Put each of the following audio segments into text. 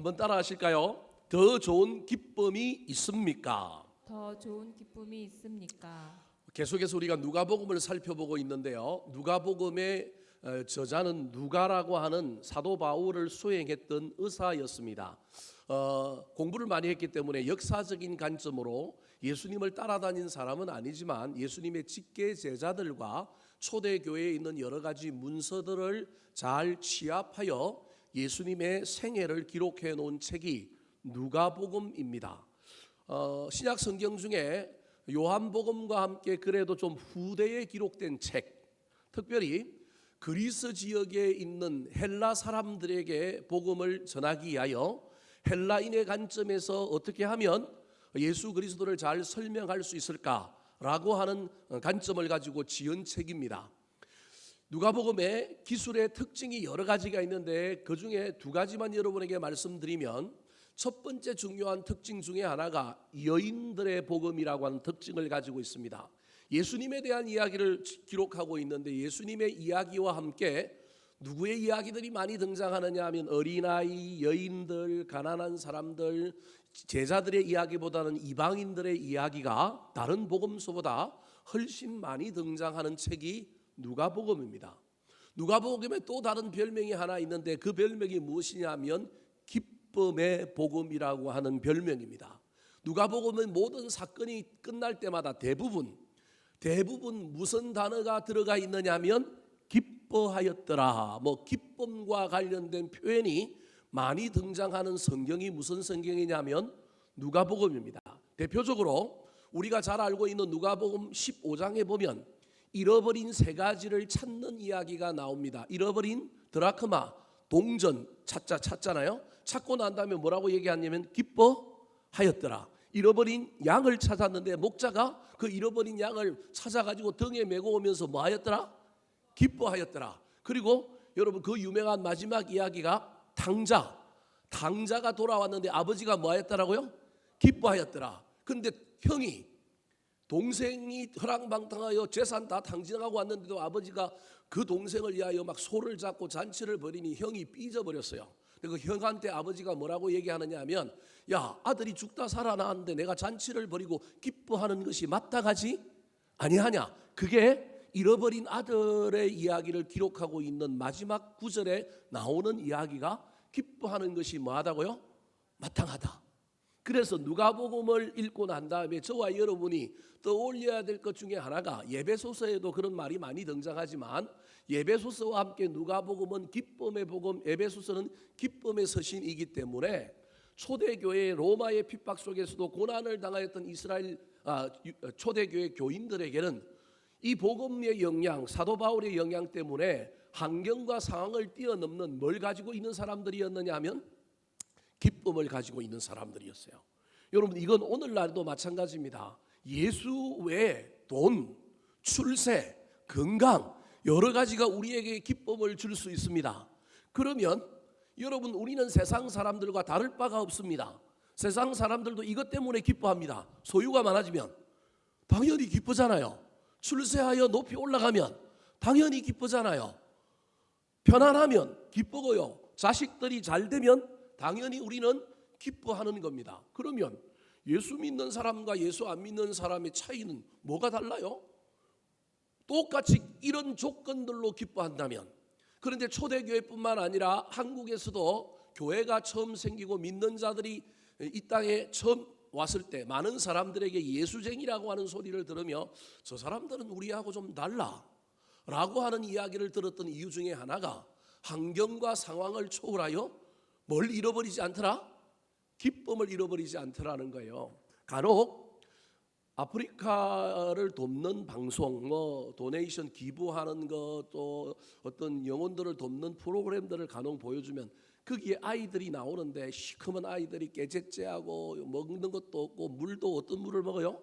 한번 따라 하실까요? 더 좋은 기쁨이 있습니까? 더 좋은 기쁨이 있습니까? 계속해서 우리가 누가복음을 살펴보고 있는데요. 누가복음의 저자는 누가라고 하는 사도 바울을 수행했던 의사였습니다. 공부를 많이 했기 때문에 역사적인 관점으로 예수님을 따라다닌 사람은 아니지만 예수님의 직계 제자들과 초대교회에 있는 여러 가지 문서들을 잘 취합하여 예수님의 생애를 기록해 놓은 책이 누가복음입니다. 신약 성경 중에 요한복음과 함께 그래도 좀 후대에 기록된 책, 특별히 그리스 지역에 있는 헬라 사람들에게 복음을 전하기 위하여 헬라인의 관점에서 어떻게 하면 예수 그리스도를 잘 설명할 수 있을까라고 하는 관점을 가지고 지은 책입니다. 누가복음의 기술의 특징이 여러 가지가 있는데 그 중에 두 가지만 여러분에게 말씀드리면, 첫 번째 중요한 특징 중에 하나가 여인들의 복음이라고 하는 특징을 가지고 있습니다. 예수님에 대한 이야기를 기록하고 있는데 예수님의 이야기와 함께 누구의 이야기들이 많이 등장하느냐 하면 어린아이, 여인들, 가난한 사람들, 제자들의 이야기보다는 이방인들의 이야기가 다른 복음서보다 훨씬 많이 등장하는 책이 누가복음입니다. 누가복음에 또 다른 별명이 하나 있는데 그 별명이 무엇이냐면 기쁨의 복음이라고 하는 별명입니다. 누가복음은 모든 사건이 끝날 때마다 대부분 무슨 단어가 들어가 있느냐면 기뻐하였더라, 기쁨과 관련된 표현이 많이 등장하는 성경이 무슨 성경이냐면 누가복음입니다. 대표적으로 우리가 잘 알고 있는 누가복음 15장에 보면 잃어버린 세 가지를 찾는 이야기가 나옵니다. 잃어버린 드라크마, 동전 찾잖아요. 찾고 난 다음에 뭐라고 얘기하냐면 기뻐하였더라. 잃어버린 양을 찾았는데 목자가 그 잃어버린 양을 찾아가지고 등에 메고 오면서 뭐 하였더라? 기뻐하였더라. 그리고 여러분 그 유명한 마지막 이야기가 당자가 돌아왔는데 아버지가 뭐 하였더라고요? 기뻐하였더라. 근데 동생이 허랑방탕하여 재산 다 탕진하고 왔는데도 아버지가 그 동생을 위하여 막 소를 잡고 잔치를 벌이니 형이 삐져버렸어요. 그 형한테 아버지가 뭐라고 얘기하느냐 하면, 야, 아들이 죽다 살아나왔는데 내가 잔치를 벌이고 기뻐하는 것이 마땅하지 아니하냐. 그게 잃어버린 아들의 이야기를 기록하고 있는 마지막 구절에 나오는 이야기가 기뻐하는 것이 뭐하다고요? 마땅하다. 그래서 누가복음을 읽고 난 다음에 저와 여러분이 떠올려야 될 것 중에 하나가, 예배소서에도 그런 말이 많이 등장하지만 예배소서와 함께 누가복음은 기쁨의 복음, 에베소서는 기쁨의 서신이기 때문에 초대교회 로마의 핍박 속에서도 고난을 당하였던 이스라엘 초대교회 교인들에게는 이 복음의 영향, 사도 바울의 영향 때문에 환경과 상황을 뛰어넘는 뭘 가지고 있는 사람들이었느냐 하면 기쁨을 가지고 있는 사람들이었어요. 여러분, 이건 오늘날도 마찬가지입니다. 예수 외에 돈, 출세, 건강 여러 가지가 우리에게 기쁨을 줄 수 있습니다. 그러면 여러분, 우리는 세상 사람들과 다를 바가 없습니다. 세상 사람들도 이것 때문에 기뻐합니다. 소유가 많아지면 당연히 기쁘잖아요. 출세하여 높이 올라가면 당연히 기쁘잖아요. 편안하면 기쁘고요. 자식들이 잘 되면 당연히 우리는 기뻐하는 겁니다. 그러면 예수 믿는 사람과 예수 안 믿는 사람의 차이는 뭐가 달라요? 똑같이 이런 조건들로 기뻐한다면. 그런데 초대교회뿐만 아니라 한국에서도 교회가 처음 생기고 믿는 자들이 이 땅에 처음 왔을 때 많은 사람들에게 예수쟁이라고 하는 소리를 들으며 저 사람들은 우리하고 좀 달라 라고 하는 이야기를 들었던 이유 중에 하나가 환경과 상황을 초월하여 뭘 잃어버리지 않더라? 기쁨을 잃어버리지 않더라는 거예요. 간혹 아프리카를 돕는 방송, 도네이션 기부하는 것, 또 어떤 영혼들을 돕는 프로그램들을 간혹 보여주면 거기에 아이들이 나오는데 시커먼 아이들이 깨제째하고 먹는 것도 없고 물도 어떤 물을 먹어요?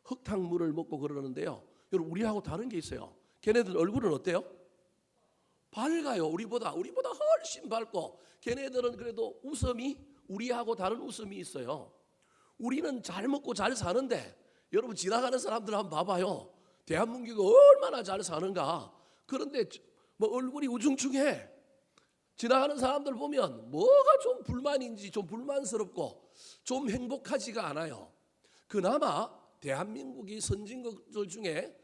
흙탕물을 먹고 그러는데요. 여러분, 우리하고 다른 게 있어요. 걔네들 얼굴은 어때요? 밝아요. 우리보다 훨씬 밝고, 걔네들은 그래도 웃음이 우리하고 다른 웃음이 있어요. 우리는 잘 먹고 잘 사는데 여러분, 지나가는 사람들 한번 봐봐요. 대한민국이 얼마나 잘 사는가. 그런데 얼굴이 우중충해. 지나가는 사람들 보면 뭐가 좀 불만인지 좀 불만스럽고 좀 행복하지가 않아요. 그나마 대한민국이 선진국들 중에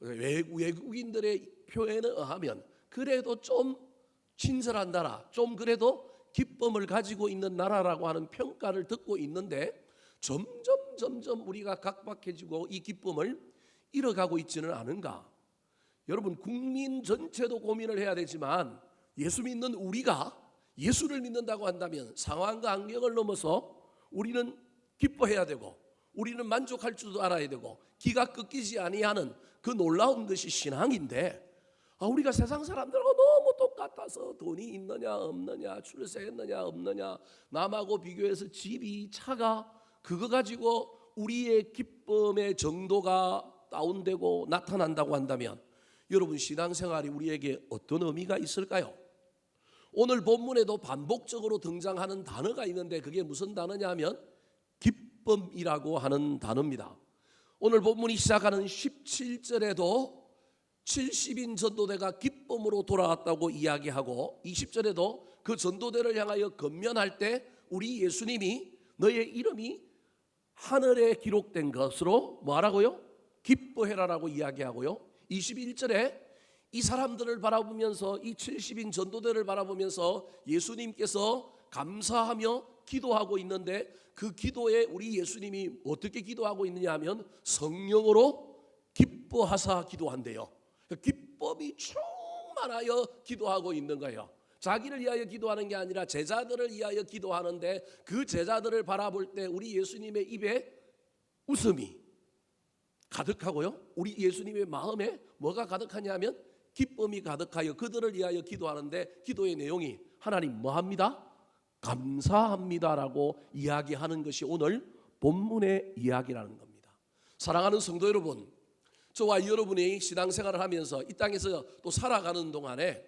외국인들의 표현에 의하면 그래도 좀 친절한 나라, 좀 그래도 기쁨을 가지고 있는 나라라고 하는 평가를 듣고 있는데 점점 우리가 각박해지고 이 기쁨을 잃어가고 있지는 않은가? 여러분, 국민 전체도 고민을 해야 되지만 예수 믿는 우리가 예수를 믿는다고 한다면 상황과 환경을 넘어서 우리는 기뻐해야 되고 우리는 만족할 줄도 알아야 되고 기가 꺾이지 아니하는 그 놀라운 것이 신앙인데, 우리가 세상 사람들하고 너무 똑같아서 돈이 있느냐 없느냐, 출세했느냐 없느냐, 남하고 비교해서 집이 차가, 그거 가지고 우리의 기쁨의 정도가 다운되고 나타난다고 한다면 여러분, 신앙생활이 우리에게 어떤 의미가 있을까요? 오늘 본문에도 반복적으로 등장하는 단어가 있는데 그게 무슨 단어냐 하면 기쁨이라고 하는 단어입니다. 오늘 본문이 시작하는 17절에도 70인 전도대가 기쁨으로 돌아왔다고 이야기하고 20절에도 그 전도대를 향하여 건면할 때 우리 예수님이 너의 이름이 하늘에 기록된 것으로 뭐하라고요? 기뻐해라라고 이야기하고요. 21절에 이 사람들을 바라보면서 이 70인 전도대를 바라보면서 예수님께서 감사하며 기도하고 있는데 그 기도에 우리 예수님이 어떻게 기도하고 있느냐 하면 성령으로 기뻐하사 기도한대요. 기쁨이 충만하여 기도하고 있는 거예요. 자기를 위하여 기도하는 게 아니라 제자들을 위하여 기도하는데 그 제자들을 바라볼 때 우리 예수님의 입에 웃음이 가득하고요. 우리 예수님의 마음에 뭐가 가득하냐면 기쁨이 가득하여 그들을 위하여 기도하는데 기도의 내용이 하나님 뭐합니다? 감사합니다라고 이야기하는 것이 오늘 본문의 이야기라는 겁니다. 사랑하는 성도 여러분, 저와 여러분이 신앙생활을 하면서 이 땅에서 또 살아가는 동안에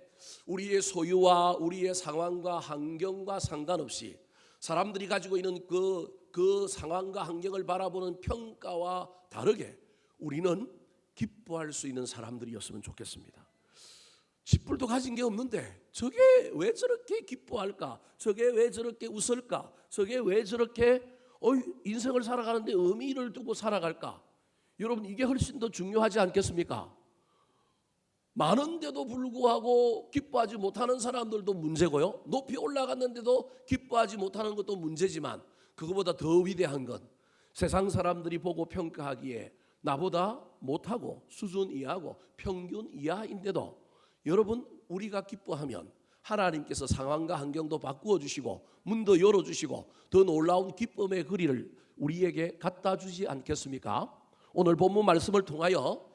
우리의 소유와 우리의 상황과 환경과 상관없이 사람들이 가지고 있는 그 상황과 환경을 바라보는 평가와 다르게 우리는 기뻐할 수 있는 사람들이었으면 좋겠습니다. 쥐뿔도 가진 게 없는데 저게 왜 저렇게 기뻐할까? 저게 왜 저렇게 웃을까? 저게 왜 저렇게 인생을 살아가는데 의미를 두고 살아갈까? 여러분, 이게 훨씬 더 중요하지 않겠습니까? 많은데도 불구하고 기뻐하지 못하는 사람들도 문제고요. 높이 올라갔는데도 기뻐하지 못하는 것도 문제지만 그거보다 더 위대한 건 세상 사람들이 보고 평가하기에 나보다 못하고 수준 이하고 평균 이하인데도 여러분, 우리가 기뻐하면 하나님께서 상황과 환경도 바꾸어 주시고 문도 열어 주시고 더 놀라운 기쁨의 거리를 우리에게 갖다 주지 않겠습니까? 오늘 본문 말씀을 통하여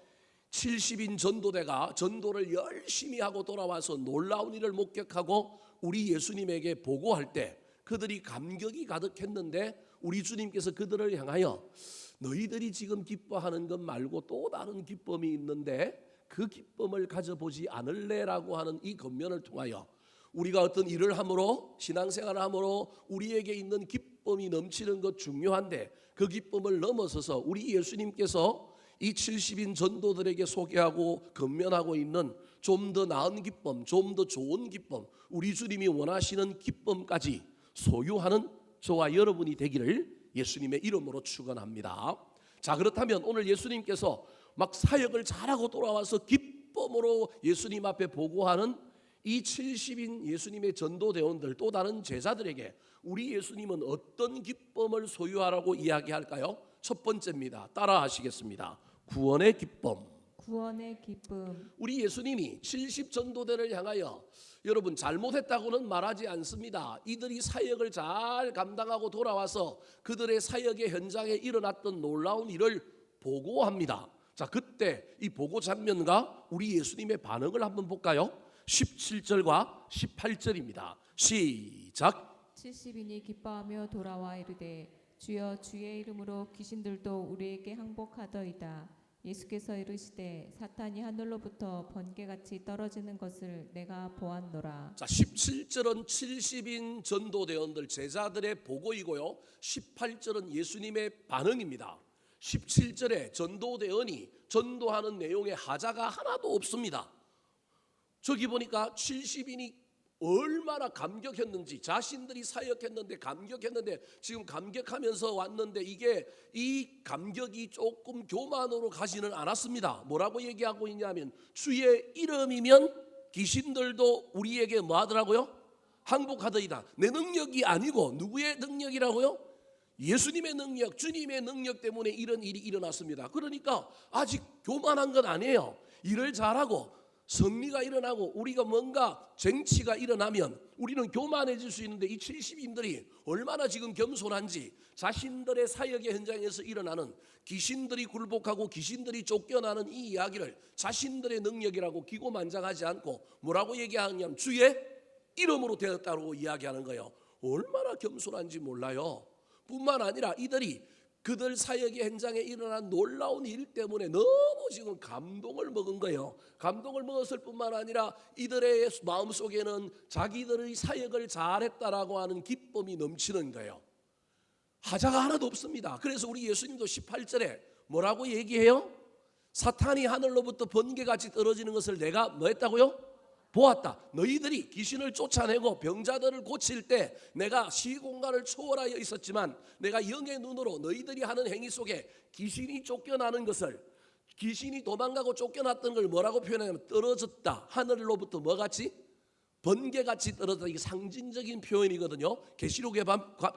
70인 전도대가 전도를 열심히 하고 돌아와서 놀라운 일을 목격하고 우리 예수님에게 보고할 때 그들이 감격이 가득했는데 우리 주님께서 그들을 향하여 너희들이 지금 기뻐하는 것 말고 또 다른 기쁨이 있는데 그 기쁨을 가져보지 않을래라고 하는 이 권면을 통하여 우리가 어떤 일을 함으로 신앙생활을 함으로 우리에게 있는 기쁨이 넘치는 것 중요한데 그 기쁨을 넘어서서 우리 예수님께서 이 70인 전도들에게 소개하고 권면하고 있는 좀 더 나은 기쁨, 좀 더 좋은 기쁨, 우리 주님이 원하시는 기쁨까지 소유하는 저와 여러분이 되기를 예수님의 이름으로 축원합니다. 자, 그렇다면 오늘 예수님께서 막 사역을 잘하고 돌아와서 기쁨으로 예수님 앞에 보고하는 이 70인 예수님의 전도대원들 또 다른 제자들에게 우리 예수님은 어떤 기쁨을 소유하라고 이야기할까요? 첫 번째입니다. 따라 하시겠습니다. 구원의 기쁨. 구원의 기쁨. 우리 예수님이 70 전도대를 향하여 여러분 잘못했다고는 말하지 않습니다. 이들이 사역을 잘 감당하고 돌아와서 그들의 사역의 현장에 일어났던 놀라운 일을 보고합니다. 자, 그때 이 보고 장면과 우리 예수님의 반응을 한번 볼까요? 17절과 18절입니다. 시작. 70인이 기뻐하며 돌아와 이르되 주여 주의 이름으로 귀신들도 우리에게 항복하더이다. 예수께서 이르시되 사탄이 하늘로부터 번개같이 떨어지는 것을 내가 보았노라. 자, 17절은 70인 전도대원들 제자들의 보고이고요. 18절은 예수님의 반응입니다. 17절에 전도대원이 전도하는 내용에 하자가 하나도 없습니다. 저기 보니까 70인이 얼마나 감격했는지, 자신들이 사역했는데 감격했는데 지금 감격하면서 왔는데 이게 이 감격이 조금 교만으로 가지는 않았습니다. 뭐라고 얘기하고 있냐면 주의 이름이면 귀신들도 우리에게 뭐 하더라고요? 항복하더이다. 내 능력이 아니고 누구의 능력이라고요? 예수님의 능력, 주님의 능력 때문에 이런 일이 일어났습니다. 그러니까 아직 교만한 건 아니에요. 일을 잘하고 승리가 일어나고 우리가 뭔가 쟁취가 일어나면 우리는 교만해질 수 있는데 이 70인들이 얼마나 지금 겸손한지 자신들의 사역의 현장에서 일어나는 귀신들이 굴복하고 귀신들이 쫓겨나는 이 이야기를 자신들의 능력이라고 기고만장하지 않고 뭐라고 얘기하냐면 주의 이름으로 되었다고 이야기하는 거예요. 얼마나 겸손한지 몰라요. 뿐만 아니라 이들이 그들 사역의 현장에 일어난 놀라운 일 때문에 너무 지금 감동을 먹은 거예요. 감동을 먹었을 뿐만 아니라 이들의 마음속에는 자기들의 사역을 잘했다라고 하는 기쁨이 넘치는 거예요. 하자가 하나도 없습니다. 그래서 우리 예수님도 18절에 뭐라고 얘기해요? 사탄이 하늘로부터 번개같이 떨어지는 것을 내가 뭐 했다고요? 보았다. 너희들이 귀신을 쫓아내고 병자들을 고칠 때 내가 시공간을 초월하여 있었지만 내가 영의 눈으로 너희들이 하는 행위 속에 귀신이 쫓겨나는 것을, 귀신이 도망가고 쫓겨났던 걸 뭐라고 표현하냐면 떨어졌다. 하늘로부터 뭐같이? 번개같이 떨어졌다. 이게 상징적인 표현이거든요. 계시록에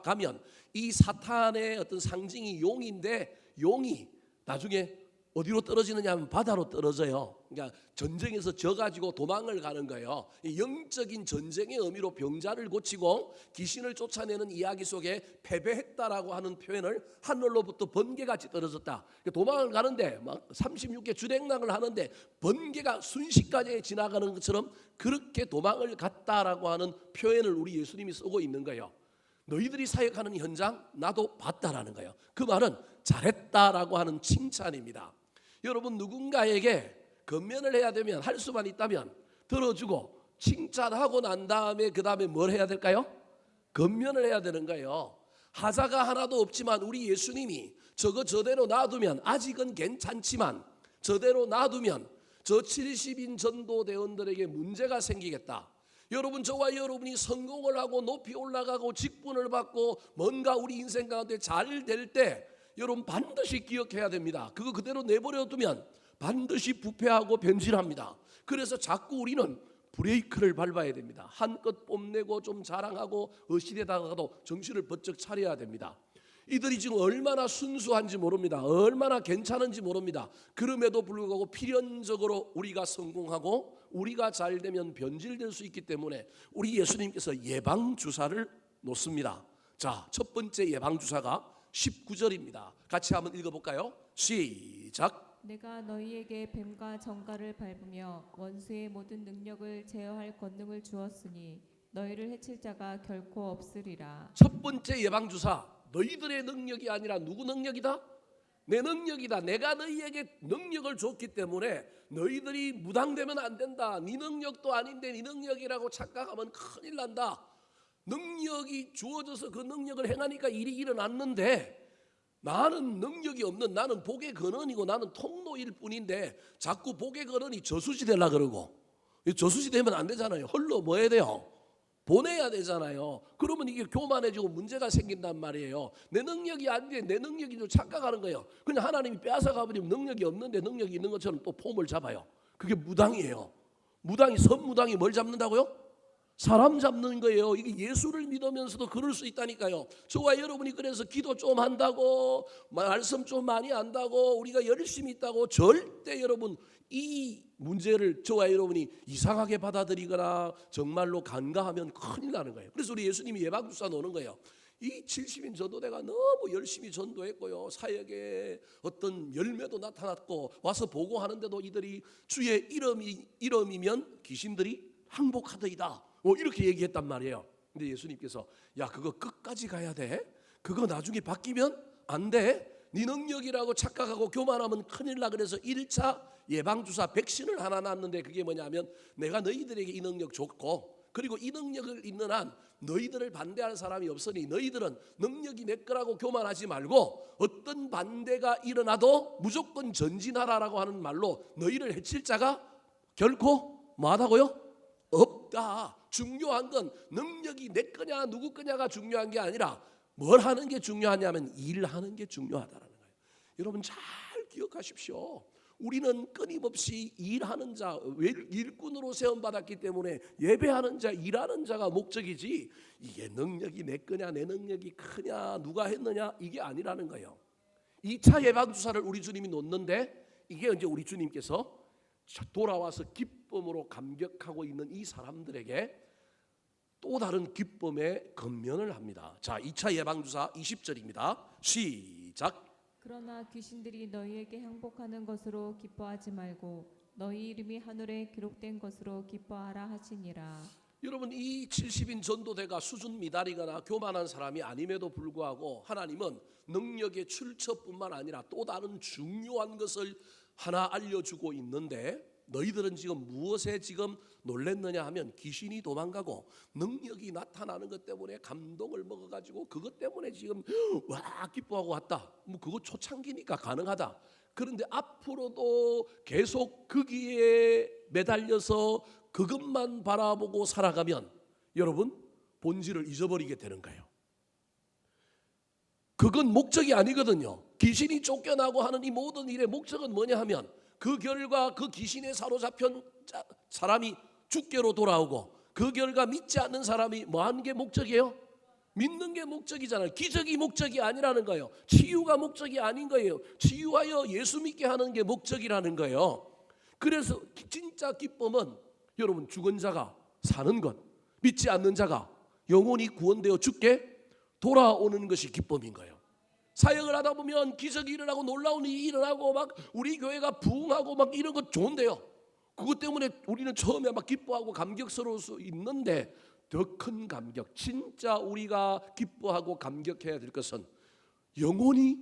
가면 이 사탄의 어떤 상징이 용인데 용이 나중에 어디로 떨어지느냐 하면 바다로 떨어져요. 그러니까 전쟁에서 져가지고 도망을 가는 거예요. 영적인 전쟁의 의미로 병자를 고치고 귀신을 쫓아내는 이야기 속에 패배했다라고 하는 표현을 하늘로부터 번개같이 떨어졌다. 도망을 가는데 막 36개 주행랑을 하는데 번개가 순식간에 지나가는 것처럼 그렇게 도망을 갔다라고 하는 표현을 우리 예수님이 쓰고 있는 거예요. 너희들이 사역하는 현장 나도 봤다라는 거예요. 그 말은 잘했다라고 하는 칭찬입니다. 여러분 누군가에게 건면을 해야 되면 할 수만 있다면 들어주고 칭찬하고 난 다음에 그 다음에 뭘 해야 될까요? 건면을 해야 되는 거예요. 하자가 하나도 없지만 우리 예수님이 저대로 놔두면 아직은 괜찮지만 저대로 놔두면 저 70인 전도대원들에게 문제가 생기겠다. 여러분 저와 여러분이 성공을 하고 높이 올라가고 직분을 받고 뭔가 우리 인생 가운데 잘 될 때 여러분 반드시 기억해야 됩니다. 그거 그대로 내버려 두면 반드시 부패하고 변질합니다. 그래서 자꾸 우리는 브레이크를 밟아야 됩니다. 한껏 뽐내고 좀 자랑하고 어시되다가도 정신을 번쩍 차려야 됩니다. 이들이 지금 얼마나 순수한지 모릅니다. 얼마나 괜찮은지 모릅니다. 그럼에도 불구하고 필연적으로 우리가 성공하고 우리가 잘 되면 변질될 수 있기 때문에 우리 예수님께서 예방주사를 놓습니다. 자, 첫 번째 예방주사가 19절입니다. 같이 한번 읽어볼까요? 시작. 내가 너희에게 뱀과 정갈을 밟으며 원수의 모든 능력을 제어할 권능을 주었으니 너희를 해칠 자가 결코 없으리라. 첫 번째 예방주사, 너희들의 능력이 아니라 누구 능력이다? 내 능력이다. 내가 너희에게 능력을 줬기 때문에 너희들이 무당되면 안 된다. 네 능력도 아닌데 네 능력이라고 착각하면 큰일 난다. 능력이 주어져서 그 능력을 행하니까 일이 일어났는데 나는 능력이 없는, 나는 복의 근원이고 나는 통로일 뿐인데 자꾸 복의 근원이 저수지 되려고 그러고, 저수지 되면 안 되잖아요. 홀로 뭐 해야 돼요? 보내야 되잖아요. 그러면 이게 교만해지고 문제가 생긴단 말이에요. 내 능력이 아닌데 내 능력인 줄 착각하는 거예요. 그냥 하나님이 빼앗아가버리면 능력이 없는데 능력이 있는 것처럼 또 폼을 잡아요. 그게 무당이에요. 무당이, 선무당이 뭘 잡는다고요? 사람 잡는 거예요. 이게 예수를 믿으면서도 그럴 수 있다니까요. 저와 여러분이 그래서 기도 좀 한다고, 말씀 좀 많이 안다고, 우리가 열심히 있다고 절대 여러분 이 문제를 저와 여러분이 이상하게 받아들이거나 정말로 간과하면 큰일 나는 거예요. 그래서 우리 예수님이 예방주사 놓는 거예요. 이 70인 전도대가 너무 열심히 전도했고요, 사역에 어떤 열매도 나타났고 와서 보고하는데도 이들이 주의 이름이면 귀신들이 항복하더이다, 이렇게 얘기했단 말이에요. 근데 예수님께서 야, 그거 끝까지 가야 돼. 그거 나중에 바뀌면 안 돼. 네 능력이라고 착각하고 교만하면 큰일 나. 그래서 1차 예방주사 백신을 하나 놨는데 그게 뭐냐면 내가 너희들에게 이 능력 줬고, 그리고 이 능력을 있는 한 너희들을 반대할 사람이 없으니 너희들은 능력이 내 거라고 교만하지 말고 어떤 반대가 일어나도 무조건 전진하라라고 하는 말로 너희를 해칠 자가 결코 뭐하다고요? 없다. 아닙니까? 중요한 건 능력이 내 거냐 누구 거냐가 중요한 게 아니라 뭘 하는 게 중요하냐면 일하는 게 중요하다는 거예요. 여러분 잘 기억하십시오. 우리는 끊임없이 일하는 자, 일꾼으로 세움받았기 때문에 예배하는 자, 일하는 자가 목적이지 이게 능력이 내 거냐 내 능력이 크냐 누가 했느냐 이게 아니라는 거예요. 2차 예방주사를 우리 주님이 놓는데 이게 이제 우리 주님께서 돌아와서 기쁨으로 감격하고 있는 이 사람들에게 또 다른 기쁨의 건면을 합니다. 자, 2차 예방주사 20절입니다. 시작. 그러나 귀신들이 너희에게 항복하는 것으로 기뻐하지 말고 너희 이름이 하늘에 기록된 것으로 기뻐하라 하시니라. 여러분 이 70인 전도대가 수준 미달이거나 교만한 사람이 아님에도 불구하고 하나님은 능력의 출처뿐만 아니라 또 다른 중요한 것을 하나 알려주고 있는데 너희들은 지금 무엇에 지금 놀랬느냐 하면 귀신이 도망가고 능력이 나타나는 것 때문에 감동을 먹어가지고 그것 때문에 지금 와 기뻐하고 왔다. 뭐 그거 초창기니까 가능하다. 그런데 앞으로도 계속 거기에 매달려서 그것만 바라보고 살아가면 여러분 본질을 잊어버리게 되는 거예요. 그건 목적이 아니거든요. 귀신이 쫓겨나고 하는 이 모든 일의 목적은 뭐냐 하면 그 결과 그 귀신에 사로잡힌 사람이 죽게로 돌아오고 그 결과 믿지 않는 사람이 뭐 하는 게 목적이에요? 믿는 게 목적이잖아요. 기적이 목적이 아니라는 거예요. 치유가 목적이 아닌 거예요. 치유하여 예수 믿게 하는 게 목적이라는 거예요. 그래서 진짜 기쁨은 여러분 죽은 자가 사는 것, 믿지 않는 자가 영혼이 구원되어 죽게 돌아오는 것이 기쁨인 거예요. 사역을 하다 보면 기적이 일어나고 놀라운 일이 일어나고 막 우리 교회가 부흥하고 막 이런 거 좋은데요. 그것 때문에 우리는 처음에 막 기뻐하고 감격스러울 수 있는데 더 큰 감격, 진짜 우리가 기뻐하고 감격해야 될 것은 영혼이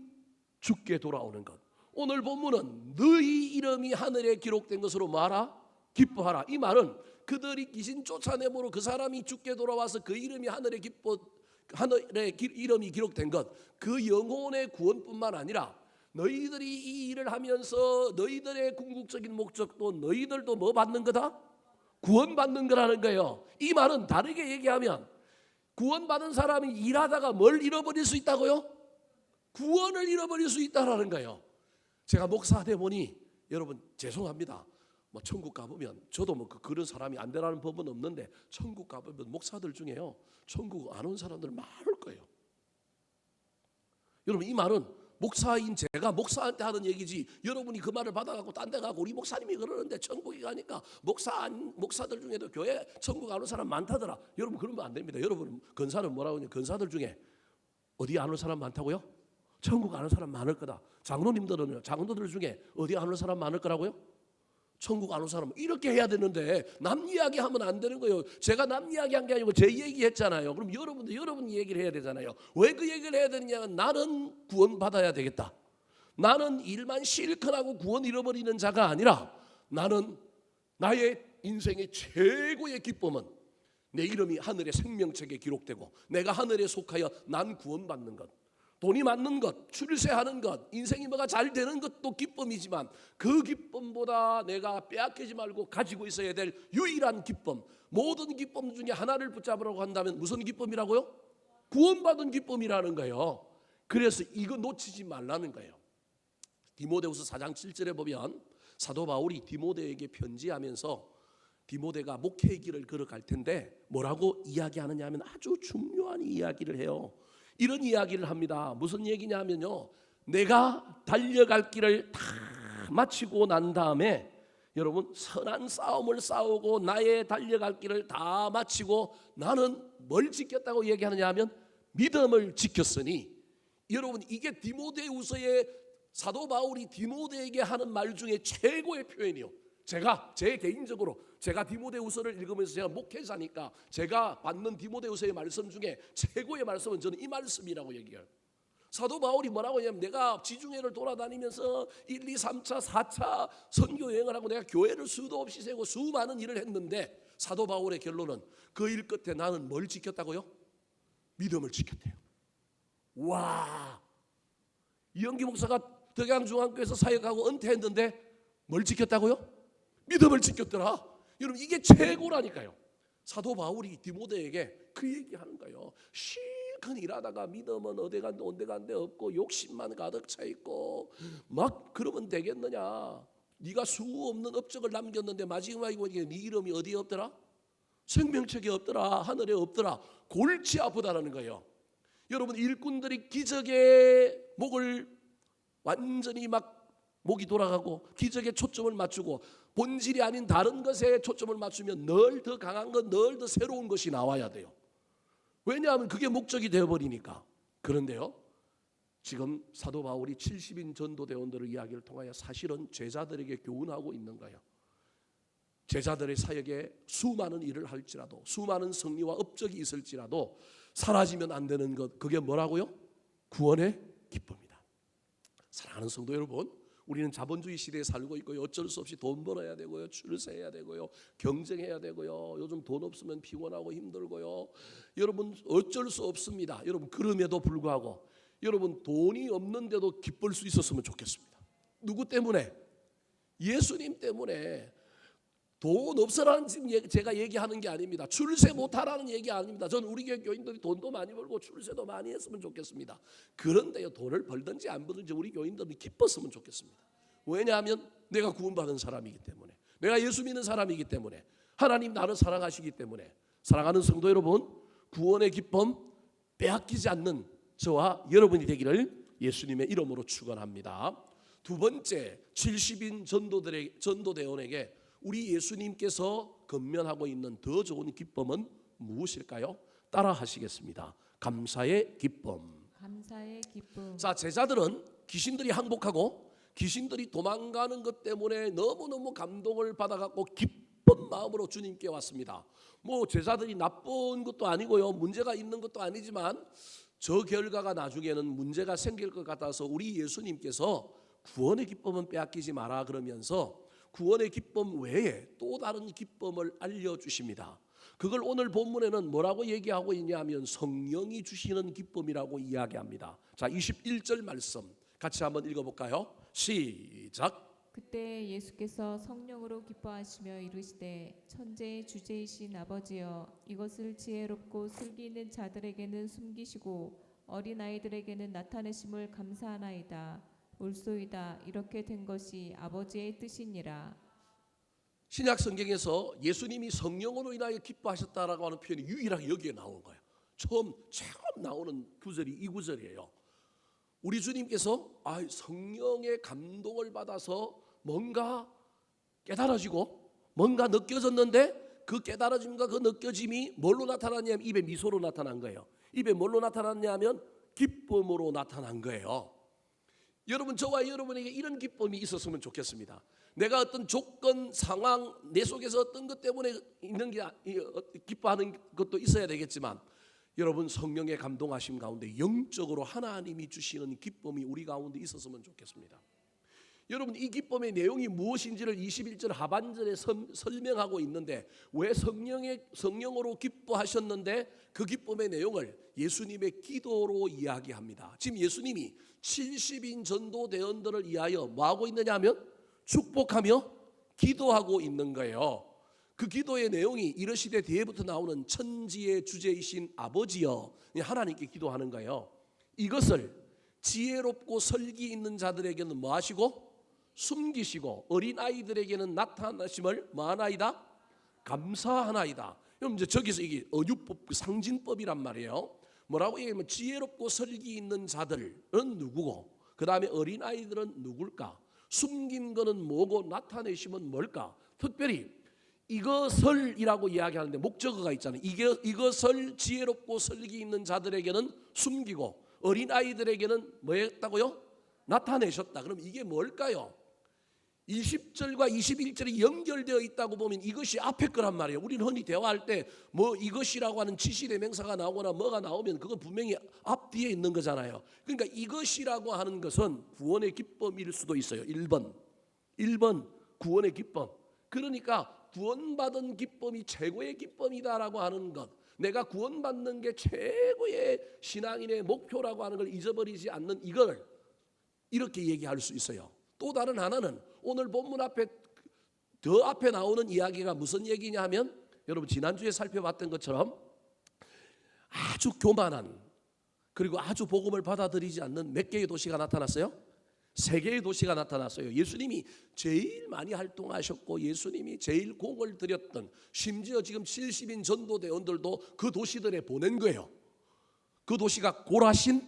죽게 돌아오는 것. 오늘 본문은 너희 이름이 하늘에 기록된 것으로 말하 기뻐하라. 이 말은 그들이 귀신 쫓아내므로 그 사람이 죽게 돌아와서 그 이름이 하늘에 이름이 기록된 것, 그 영혼의 구원뿐만 아니라 너희들이 이 일을 하면서 너희들의 궁극적인 목적도 너희들도 뭐 받는 거다? 구원받는 거라는 거예요. 이 말은 다르게 얘기하면 구원받은 사람이 일하다가 뭘 잃어버릴 수 있다고요? 구원을 잃어버릴 수 있다라는 거예요. 제가 목사돼 보니 여러분 죄송합니다. 뭐 천국 가보면 저도 뭐 그런 사람이 안 되라는 법은 없는데 천국 가보면 목사들 중에요 천국 안 온 사람들 많을 거예요. 여러분 이 말은 목사인 제가 목사한테 하는 얘기지 여러분이 그 말을 받아갖고 딴 데 가고 우리 목사님이 그러는데 천국에 가니까 목사들 중에도 교회 천국 안 온 사람 많다더라. 여러분 그러면 안 됩니다. 여러분 근사는 뭐라고 하냐, 근사들 중에 어디 안 올 사람 많다고요? 천국 안 올 사람 많을 거다. 장로님들은요, 장로들 중에 어디 안 올 사람 많을 거라고요? 천국 안 온 사람 이렇게 해야 되는데 남 이야기하면 안 되는 거예요. 제가 남 이야기한 게 아니고 제 얘기했잖아요. 그럼 여러분도 여러분 얘기를 해야 되잖아요. 왜 그 얘기를 해야 되느냐? 나는 구원 받아야 되겠다. 나는 일만 실컷 하고 구원 잃어버리는 자가 아니라 나는 나의 인생의 최고의 기쁨은 내 이름이 하늘의 생명책에 기록되고 내가 하늘에 속하여 난 구원받는 것. 돈이 많는 것, 출세하는 것, 인생이 뭐가 잘 되는 것도 기쁨이지만 그 기쁨보다 내가 빼앗기지 말고 가지고 있어야 될 유일한 기쁨, 모든 기쁨 중에 하나를 붙잡으라고 한다면 무슨 기쁨이라고요? 구원받은 기쁨이라는 거예요. 그래서 이거 놓치지 말라는 거예요. 디모데후서 4장 7절에 보면 사도 바울이 디모데에게 편지하면서 디모데가 목회의 길을 걸어갈 텐데 뭐라고 이야기하느냐 하면 아주 중요한 이야기를 해요. 이런 이야기를 합니다. 무슨 얘기냐 하면요, 내가 달려갈 길을 다 마치고 난 다음에 여러분 선한 싸움을 싸우고 나의 달려갈 길을 다 마치고 나는 뭘 지켰다고 얘기하느냐 하면 믿음을 지켰으니, 여러분 이게 디모데후서의 사도 바울이 디모데에게 하는 말 중에 최고의 표현이요. 제 개인적으로 제가 디모데후서를 읽으면서 제가 목회자니까 제가 받는 디모데후서의 말씀 중에 최고의 말씀은 저는 이 말씀이라고 얘기해요. 사도 바울이 뭐라고 하냐면 내가 지중해를 돌아다니면서 1, 2, 3차, 4차 선교 여행을 하고 내가 교회를 수도 없이 세고 수많은 일을 했는데 사도 바울의 결론은 그 일 끝에 나는 뭘 지켰다고요? 믿음을 지켰대요. 와, 이영기 목사가 덕양중앙교회에서 사역하고 은퇴했는데 뭘 지켰다고요? 믿음을 지켰더라. 여러분 이게 최고라니까요. 사도 바울이 디모데에게 그 얘기하는 거예요. 실컷 일하다가 믿음은 어디간데 온데간데 없고 욕심만 가득 차 있고 막 그러면 되겠느냐? 네가 수 없는 업적을 남겼는데 마지막에 보니까 네 이름이 어디에 없더라? 생명책에 없더라. 하늘에 없더라. 골치 아프다라는 거예요. 여러분, 일꾼들이 기적의 목을 완전히 막 목이 돌아가고 기적에 초점을 맞추고 본질이 아닌 다른 것에 초점을 맞추면 늘 더 강한 것, 늘 더 새로운 것이 나와야 돼요. 왜냐하면 그게 목적이 되어버리니까. 그런데요, 지금 사도 바울이 70인 전도대원들의 이야기를 통하여 사실은 제자들에게 교훈하고 있는 거예요. 제자들의 사역에 수많은 일을 할지라도, 수많은 성리와 업적이 있을지라도 사라지면 안 되는 것, 그게 뭐라고요? 구원의 기쁨이다. 사랑하는 성도 여러분, 우리는 자본주의 시대에 살고 있고요. 어쩔 수 없이 돈 벌어야 되고요. 출세해야 되고요. 경쟁해야 되고요. 요즘 돈 없으면 피곤하고 힘들고요. 여러분, 어쩔 수 없습니다. 여러분, 그럼에도 불구하고 여러분, 돈이 없는데도 기쁠 수 있었으면 좋겠습니다. 누구 때문에? 예수님 때문에. 돈 없어라는 지금 제가 얘기하는 게 아닙니다. 출세 못하라는 얘기 아닙니다. 저는 우리 교회 교인들이 돈도 많이 벌고 출세도 많이 했으면 좋겠습니다. 그런데요, 돈을 벌든지 안 벌든지 우리 교인들이 기뻤으면 좋겠습니다. 왜냐하면 내가 구원받은 사람이기 때문에, 내가 예수 믿는 사람이기 때문에, 하나님 나를 사랑하시기 때문에. 사랑하는 성도 여러분, 구원의 기쁨 빼앗기지 않는 저와 여러분이 되기를 예수님의 이름으로 축원합니다. 두 번째, 70인 전도대원에게 우리 예수님께서 건면하고 있는 더 좋은 기쁨은 무엇일까요? 따라 하시겠습니다. 감사의 기쁨. 감사의 기쁨. 자, 제자들은 귀신들이 항복하고 귀신들이 도망가는 것 때문에 너무너무 감동을 받아갖고 기쁜 마음으로 주님께 왔습니다. 뭐 제자들이 나쁜 것도 아니고요, 문제가 있는 것도 아니지만 저 결과가 나중에는 문제가 생길 것 같아서 우리 예수님께서 구원의 기쁨은 빼앗기지 마라 그러면서 구원의 기쁨 외에 또 다른 기쁨을 알려주십니다. 그걸 오늘 본문에는 뭐라고 얘기하고 있냐면 성령이 주시는 기쁨이라고 이야기합니다. 자, 21절 말씀 같이 한번 읽어볼까요? 시작. 그때 예수께서 성령으로 기뻐하시며 이르시되 천재의 주제이신 아버지여, 이것을 지혜롭고 슬기 있는 자들에게는 숨기시고 어린아이들에게는 나타내심을 감사하나이다. 옳소이다. 이렇게 된 것이 아버지의 뜻이니라. 신약 성경에서 예수님이 성령으로 인하여 기뻐하셨다라고 하는 표현이 유일하게 여기에 나온 거예요. 처음 나오는 구절이 이 구절이에요. 우리 주님께서 성령의 감동을 받아서 뭔가 깨달아지고 뭔가 느껴졌는데 그 깨달아짐과 그 느껴짐이 뭘로 나타났냐면 입에 미소로 나타난 거예요. 입에 뭘로 나타났냐면 기쁨으로 나타난 거예요. 여러분, 저와 여러분에게 이런 기쁨이 있었으면 좋겠습니다. 내가 어떤 조건, 상황, 내 속에서 어떤 것 때문에 있는 게 기뻐하는 것도 있어야 되겠지만 여러분, 성령의 감동하심 가운데 영적으로 하나님이 주시는 기쁨이 우리 가운데 있었으면 좋겠습니다. 여러분, 이 기쁨의 내용이 무엇인지를 21절 하반절에 설명하고 있는데 왜 성령으로 기뻐하셨는데 그 기쁨의 내용을 예수님의 기도로 이야기합니다. 지금 예수님이 70인 전도대원들을 위하여 뭐하고 있느냐 하면 축복하며 기도하고 있는 거예요. 그 기도의 내용이 이르시되 뒤에부터 나오는 천지의 주제이신 아버지여, 하나님께 기도하는 거예요. 이것을 지혜롭고 설기 있는 자들에게는 뭐 하시고 숨기시고 어린아이들에게는 나타나심을 뭐하나이다? 감사하나이다. 그럼 이제 저기서 이게 어유법 상징법이란 말이에요. 뭐라고 얘기하면 지혜롭고 설기 있는 자들은 누구고 그 다음에 어린아이들은 누굴까? 숨긴 거는 뭐고 나타내심은 뭘까? 특별히 이것을이라고 이야기하는데 목적어가 있잖아요. 이것을 지혜롭고 설기 있는 자들에게는 숨기고 어린아이들에게는 뭐 했다고요? 나타내셨다. 그럼 이게 뭘까요? 20절과 21절이 연결되어 있다고 보면 이것이 앞에 거란 말이에요. 우리는 흔히 대화할 때 뭐 이것이라고 하는 지시대명사가 나오거나 뭐가 나오면 그건 분명히 앞뒤에 있는 거잖아요. 그러니까 이것이라고 하는 것은 구원의 기쁨일 수도 있어요. 1번 구원의 기쁨. 그러니까 구원받은 기쁨이 최고의 기쁨이다라고 하는 것, 내가 구원받는 게 최고의 신앙인의 목표라고 하는 걸 잊어버리지 않는 이걸 이렇게 얘기할 수 있어요. 또 다른 하나는 오늘 본문 앞에 더 앞에 나오는 이야기가 무슨 얘기냐 하면 여러분 지난주에 살펴봤던 것처럼 아주 교만한, 그리고 아주 복음을 받아들이지 않는 몇 개의 도시가 나타났어요? 3개의 도시가 나타났어요. 예수님이 제일 많이 활동하셨고 예수님이 제일 공을 들였던, 심지어 지금 70인 전도대원들도 그 도시들에 보낸 거예요. 그 도시가 고라신,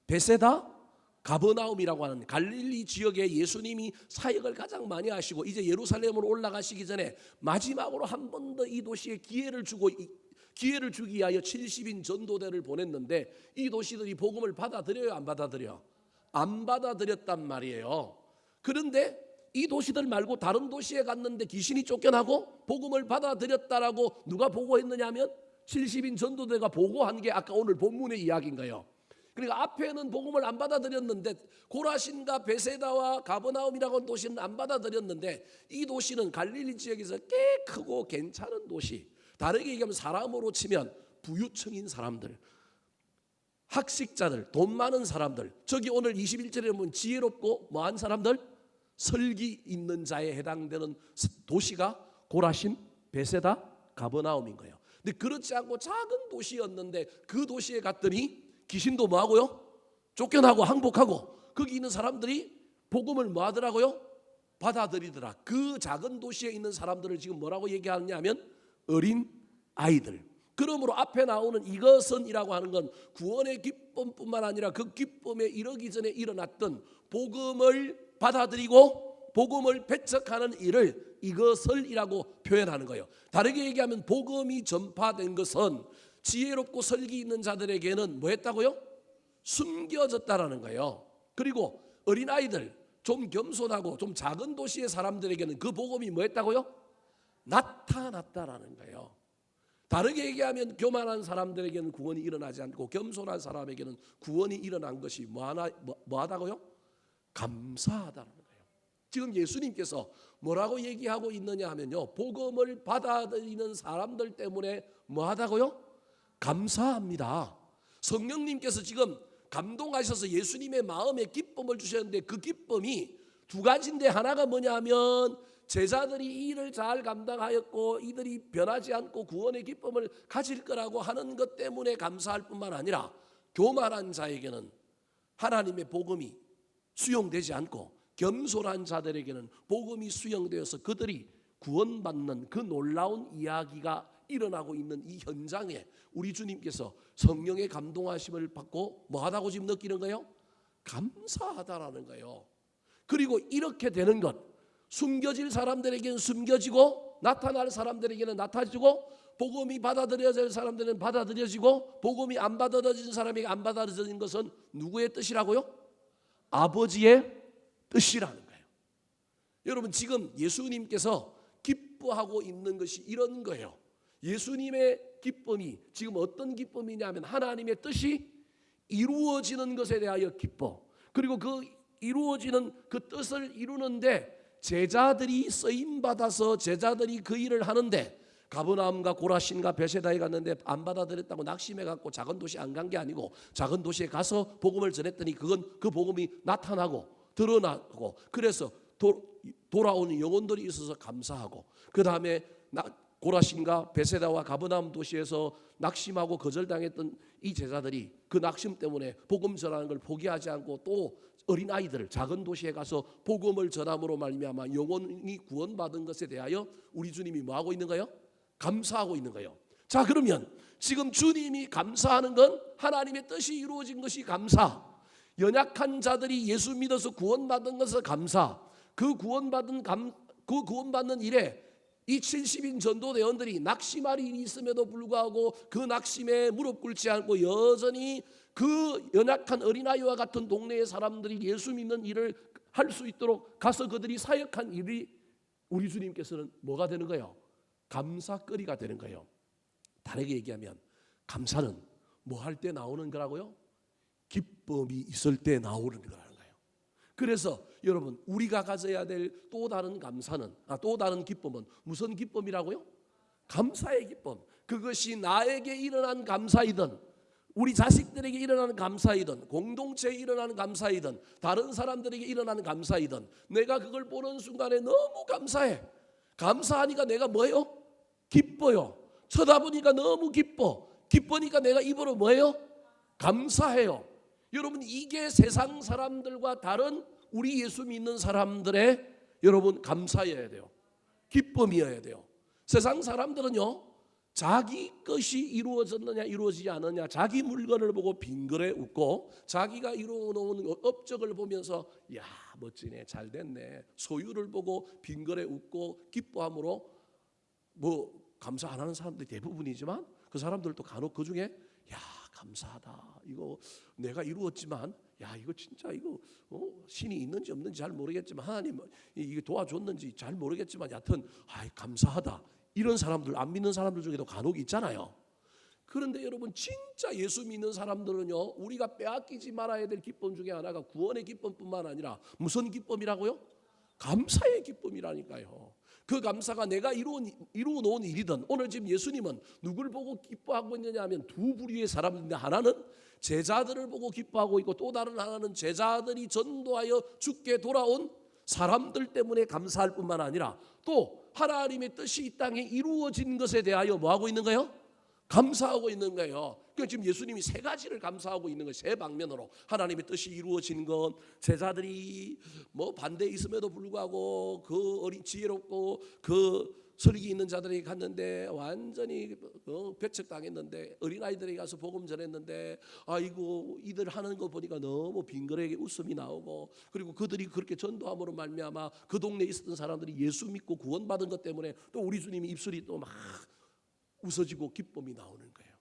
베세다, 가버나움이라고 하는 갈릴리 지역에 예수님이 사역을 가장 많이 하시고 이제 예루살렘으로 올라가시기 전에 마지막으로 한 번 더 이 도시에 기회를 주기 위하여 70인 전도대를 보냈는데, 이 도시들이 복음을 받아들여요, 안 받아들여? 안 받아들였단 말이에요. 그런데 이 도시들 말고 다른 도시에 갔는데 귀신이 쫓겨나고 복음을 받아들였다라고 누가 보고했느냐 하면 70인 전도대가 보고한 게 아까 오늘 본문의 이야기인가요? 그러니까 앞에는 복음을 안 받아들였는데, 고라신과 베세다와 가버나움이라고 하는 도시는 안 받아들였는데, 이 도시는 갈릴리 지역에서 꽤 크고 괜찮은 도시, 다르게 얘기하면 사람으로 치면 부유층인 사람들, 학식자들, 돈 많은 사람들, 저기 오늘 21절에 보면 지혜롭고 뭐한 사람들, 설기 있는 자에 해당되는 도시가 고라신, 베세다, 가버나움인 거예요. 근데 그렇지 않고 작은 도시였는데 그 도시에 갔더니 귀신도 뭐하고요? 쫓겨나고 항복하고, 거기 있는 사람들이 복음을 뭐하더라고요? 받아들이더라. 그 작은 도시에 있는 사람들을 지금 뭐라고 얘기하느냐 하면 어린 아이들. 그러므로 앞에 나오는 이것은이라고 하는 건 구원의 기쁨뿐만 아니라 그 기쁨에 이르기 전에 일어났던 복음을 받아들이고 복음을 배척하는 일을 이것을이라고 표현하는 거예요. 다르게 얘기하면 복음이 전파된 것은 지혜롭고 설기 있는 자들에게는 뭐 했다고요? 숨겨졌다라는 거예요. 그리고 어린아이들, 좀 겸손하고 좀 작은 도시의 사람들에게는 그 복음이 뭐 했다고요? 나타났다라는 거예요. 다르게 얘기하면 교만한 사람들에게는 구원이 일어나지 않고 겸손한 사람에게는 구원이 일어난 것이 뭐하다고요? 감사하다는 거예요. 지금 예수님께서 뭐라고 얘기하고 있느냐 하면요, 복음을 받아들이는 사람들 때문에 뭐하다고요? 감사합니다. 성령님께서 지금 감동하셔서 예수님의 마음에 기쁨을 주셨는데, 그 기쁨이 두 가지인데, 하나가 뭐냐 하면 제자들이 이 일을 잘 감당하였고 이들이 변하지 않고 구원의 기쁨을 가질 거라고 하는 것 때문에 감사할 뿐만 아니라, 교만한 자에게는 하나님의 복음이 수용되지 않고 겸손한 자들에게는 복음이 수용되어서 그들이 구원받는 그 놀라운 이야기가 일어나고 있는 이 현장에 우리 주님께서 성령의 감동하심을 받고 뭐하다고 지금 느끼는 거예요? 감사하다라는 거예요. 그리고 이렇게 되는 것, 숨겨질 사람들에게는 숨겨지고 나타날 사람들에게는 나타지고, 복음이 받아들여질 사람들은 받아들여지고, 복음이 안 받아들여진 사람에게 안 받아들여진 것은 누구의 뜻이라고요? 아버지의 뜻이라는 거예요. 여러분, 지금 예수님께서 기뻐하고 있는 것이 이런 거예요. 예수님의 기쁨이 지금 어떤 기쁨이냐면 하나님의 뜻이 이루어지는 것에 대하여 기뻐. 그리고 그 이루어지는 그 뜻을 이루는데 제자들이 쓰임 받아서 제자들이 그 일을 하는데, 가버나움과 고라신과 베세다에 갔는데 안 받아들였다고 낙심해 갖고 작은 도시 안 간 게 아니고, 작은 도시에 가서 복음을 전했더니 그 복음이 나타나고 드러나고, 그래서 돌아오는 영혼들이 있어서 감사하고, 그 다음에 고라신과 베세다와 가버나움 도시에서 낙심하고 거절당했던 이 제자들이 그 낙심 때문에 복음 전하는 걸 포기하지 않고 또 어린아이들, 작은 도시에 가서 복음을 전함으로 말미암아 영혼이 구원받은 것에 대하여 우리 주님이 뭐하고 있는 거예요? 감사하고 있는 거예요. 자, 그러면 지금 주님이 감사하는 건 하나님의 뜻이 이루어진 것이 감사, 연약한 자들이 예수 믿어서 구원받은 것은 감사, 그 구원받는 일에 이 70인 전도대원들이 낙심할 일이 있음에도 불구하고 그 낙심에 무릎 꿇지 않고 여전히 그 연약한 어린아이와 같은 동네의 사람들이 예수 믿는 일을 할 수 있도록 가서 그들이 사역한 일이 우리 주님께서는 뭐가 되는 거예요? 감사거리가 되는 거예요. 다르게 얘기하면 감사는 뭐 할 때 나오는 거라고요? 기쁨이 있을 때 나오는 거라는 거예요. 그래서 여러분, 우리가 가져야 될 또 다른 감사는, 또 다른 기쁨은 무슨 기쁨이라고요? 감사의 기쁨. 그것이 나에게 일어난 감사이든, 우리 자식들에게 일어나는 감사이든, 공동체에 일어나는 감사이든, 다른 사람들에게 일어나는 감사이든, 내가 그걸 보는 순간에 너무 감사해. 감사하니까 내가 뭐예요? 기뻐요. 쳐다보니까 너무 기뻐니까 내가 입으로 뭐예요? 감사해요. 여러분, 이게 세상 사람들과 다른 우리 예수 믿는 사람들의 여러분 감사여야 돼요. 기쁨이어야 돼요. 세상 사람들은요, 자기 것이 이루어졌느냐 이루어지지 않느냐, 자기 물건을 보고 빙그레 웃고, 자기가 이루어놓은 업적을 보면서 야 멋지네, 잘 됐네, 소유를 보고 빙그레 웃고 기뻐함으로 뭐 감사 안 하는 사람들이 대부분이지만, 그 사람들도 간혹 그 중에 야 감사하다, 이거 내가 이루었지만 야 이거 진짜 이거 신이 있는지 없는지 잘 모르겠지만, 하나님 이게 도와줬는지 잘 모르겠지만 여하튼 감사하다, 이런 사람들, 안 믿는 사람들 중에도 간혹 있잖아요. 그런데 여러분, 진짜 예수 믿는 사람들은요, 우리가 빼앗기지 말아야 될 기쁨 중에 하나가 구원의 기쁨뿐만 아니라 무슨 기쁨이라고요? 감사의 기쁨이라니까요. 그 감사가 내가 이루어 놓은 일이든, 오늘 지금 예수님은 누굴 보고 기뻐하고 있느냐 하면 두 부류의 사람인데, 하나는 제자들을 보고 기뻐하고 있고, 또 다른 하나는 제자들이 전도하여 죽게 돌아온 사람들 때문에 감사할 뿐만 아니라, 또 하나님의 뜻이 이 땅에 이루어진 것에 대하여 뭐하고 있는 거예요? 감사하고 있는 거예요. 그러니까 지금 예수님이 세 가지를 감사하고 있는 거예요. 세 방면으로. 하나님의 뜻이 이루어진 것, 제자들이 뭐 반대 있음에도 불구하고 그 어린 지혜롭고 그 설기 있는 자들이 갔는데 완전히 배척당했는데, 어린아이들이 가서 복음 전했는데 아이고 이들 하는 거 보니까 너무 빙그레게 웃음이 나오고, 그리고 그들이 그렇게 전도함으로 말미암아 그 동네에 있었던 사람들이 예수 믿고 구원받은 것 때문에 또 우리 주님이 입술이 또 막 웃어지고 기쁨이 나오는 거예요.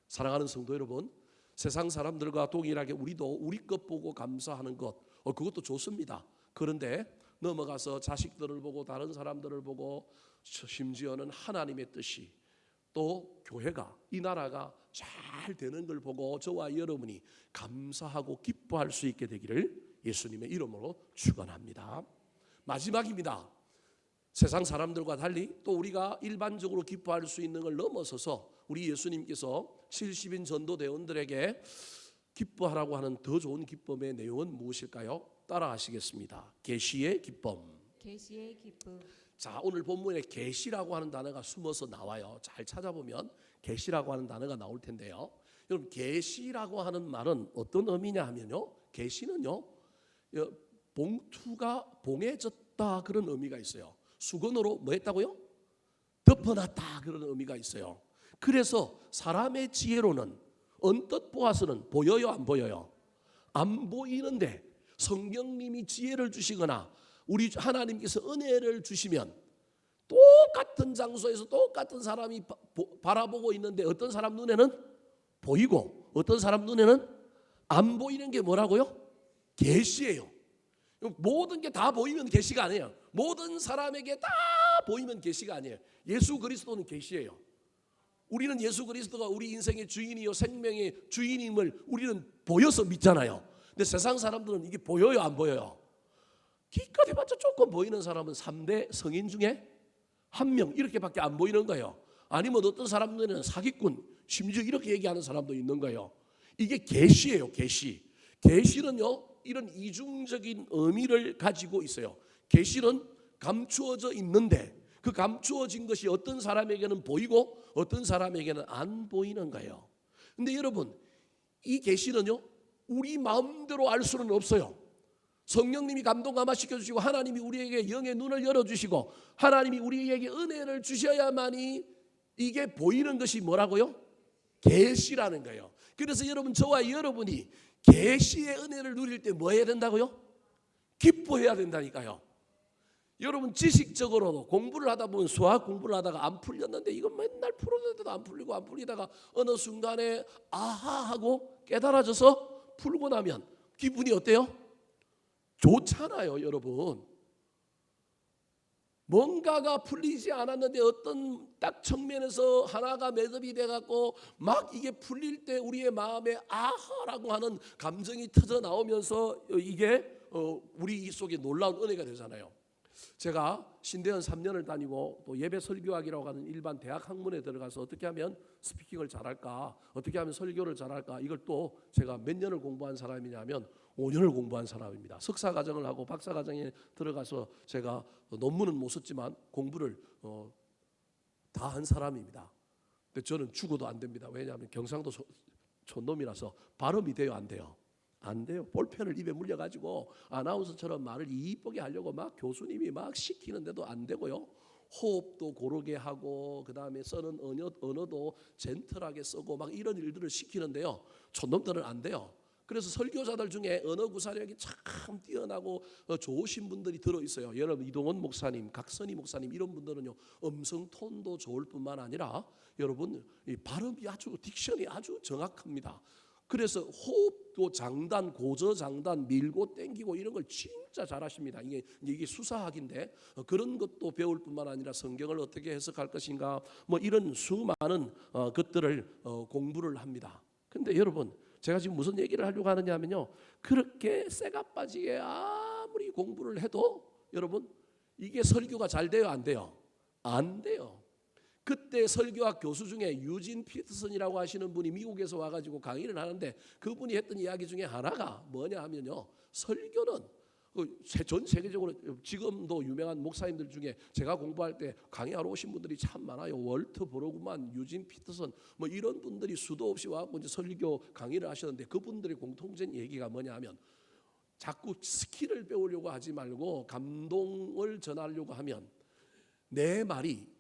사랑하는 성도 여러분, 세상 사람들과 동일하게 우리도 우리 것 보고 감사하는 것, 그것도 좋습니다. 그런데 넘어가서 자식들을 보고 다른 사람들을 보고, 심지어는 하나님의 뜻이, 또 교회가, 이 나라가 잘 되는 걸 보고 저와 여러분이 감사하고 기뻐할 수 있게 되기를 예수님의 이름으로 축원합니다. 마지막입니다. 세상 사람들과 달리 또 우리가 일반적으로 기뻐할 수 있는 걸 넘어서서 우리 예수님께서 70인 전도대원들에게 기뻐하라고 하는 더 좋은 기쁨의 내용은 무엇일까요? 따라하시겠습니다. 계시의 기쁨. 계시의 기쁨. 자, 오늘 본문에 계시라고 하는 단어가 숨어서 나와요. 잘 찾아보면 계시라고 하는 단어가 나올 텐데요. 여러분, 계시라고 하는 말은 어떤 의미냐 하면요, 계시는요, 봉투가 봉해졌다 그런 의미가 있어요. 수건으로 뭐 했다고요? 덮어놨다 그런 의미가 있어요. 그래서 사람의 지혜로는 언뜻 보아서는 보여요, 안 보여요? 안 보이는데 성령님이 지혜를 주시거나 우리 하나님께서 은혜를 주시면 똑같은 장소에서 똑같은 사람이 바라보고 있는데, 어떤 사람 눈에는 보이고 어떤 사람 눈에는 안 보이는 게 뭐라고요? 계시예요. 모든 게 다 보이면 계시가 아니에요. 모든 사람에게 다 보이면 계시가 아니에요. 예수 그리스도는 계시예요. 우리는 예수 그리스도가 우리 인생의 주인이요 생명의 주인임을 우리는 보여서 믿잖아요. 근데 세상 사람들은 이게 보여요, 안 보여요? 기껏 해봤자 조금 보이는 사람은 3대 성인 중에 1명 이렇게밖에 안 보이는 거예요. 아니면 어떤 사람들은 사기꾼, 심지어 이렇게 얘기하는 사람도 있는 거예요. 이게 계시예요, 계시. 계시는요, 이런 이중적인 의미를 가지고 있어요. 계시는 감추어져 있는데 그 감추어진 것이 어떤 사람에게는 보이고 어떤 사람에게는 안 보이는 거예요. 근데 여러분, 이 계시는요, 우리 마음대로 알 수는 없어요. 성령님이 감동 감화시켜 주시고, 하나님이 우리에게 영의 눈을 열어주시고, 하나님이 우리에게 은혜를 주셔야만이 이게 보이는 것이 뭐라고요? 계시라는 거예요. 그래서 여러분, 저와 여러분이 계시의 은혜를 누릴 때 뭐 해야 된다고요? 기뻐해야 된다니까요. 여러분, 지식적으로도 공부를 하다 보면 수학 공부를 하다가 안 풀렸는데 이거 맨날 풀었는데도 안 풀리고 안 풀리다가 어느 순간에 아하 하고 깨달아져서 풀고 나면 기분이 어때요? 좋잖아요, 여러분. 뭔가가 풀리지 않았는데 어떤 딱 측면에서 하나가 매듭이 돼갖고 막 이게 풀릴 때 우리의 마음에 아하라고 하는 감정이 터져 나오면서 이게 우리 속에 놀라운 은혜가 되잖아요. 제가 신대원 3년을 다니고 또 예배 설교학이라고 하는 일반 대학 학문에 들어가서 어떻게 하면 스피킹을 잘할까, 어떻게 하면 설교를 잘할까, 이걸 또 제가 몇 년을 공부한 사람이냐면 5년을 공부한 사람입니다. 석사과정을 하고 박사과정에 들어가서 제가 논문은 못 썼지만 공부를 다 한 사람입니다. 근데 저는 죽어도 안 됩니다. 왜냐하면 경상도 촌놈이라서 발음이 돼요, 안 돼요? 안 돼요. 볼펜을 입에 물려가지고 아나운서처럼 말을 이쁘게 하려고 막 교수님이 막 시키는데도 안 되고요. 호흡도 고르게 하고 그 다음에 쓰는 언어도 젠틀하게 쓰고 막 이런 일들을 시키는데요. 촌놈들은 안 돼요. 그래서 설교자들 중에 언어 구사력이 참 뛰어나고 좋으신 분들이 들어있어요. 여러분 이동원 목사님, 각선희 목사님 이런 분들은요. 음성 톤도 좋을 뿐만 아니라 여러분 이 발음이 아주 딕션이 아주 정확합니다. 그래서 호흡도 장단, 고저 장단, 밀고 땡기고 이런 걸 진짜 잘하십니다. 이게 수사학인데 그런 것도 배울 뿐만 아니라 성경을 어떻게 해석할 것인가 뭐 이런 수많은 것들을 공부를 합니다. 근데 여러분 제가 지금 무슨 얘기를 하려고 하느냐면요. 그렇게 쇠가 빠지게 아무리 공부를 해도 여러분 이게 설교가 잘 돼요, 안 돼요? 안 돼요. 그때 설교학 교수 중에 유진 피터슨이라고 하시는 분이 미국에서 와가지고 강의를 하는데 그분이 했던 이야기 중에 하나가 뭐냐 하면요. 설교는 전 세계적으로 지금도 유명한 목사님들 중에 제가 공부할 때 강의하러 오신 분들이 참 많아요. 월트 브로그만, 유진 피터슨 뭐 이런 분들이 수도 없이 와서 이제 설교 강의를 하셨는데 그분들의 공통된 얘기가 뭐냐 하면 자꾸 스킬을 배우려고 하지 말고 감동을 전하려고 하면 내 말이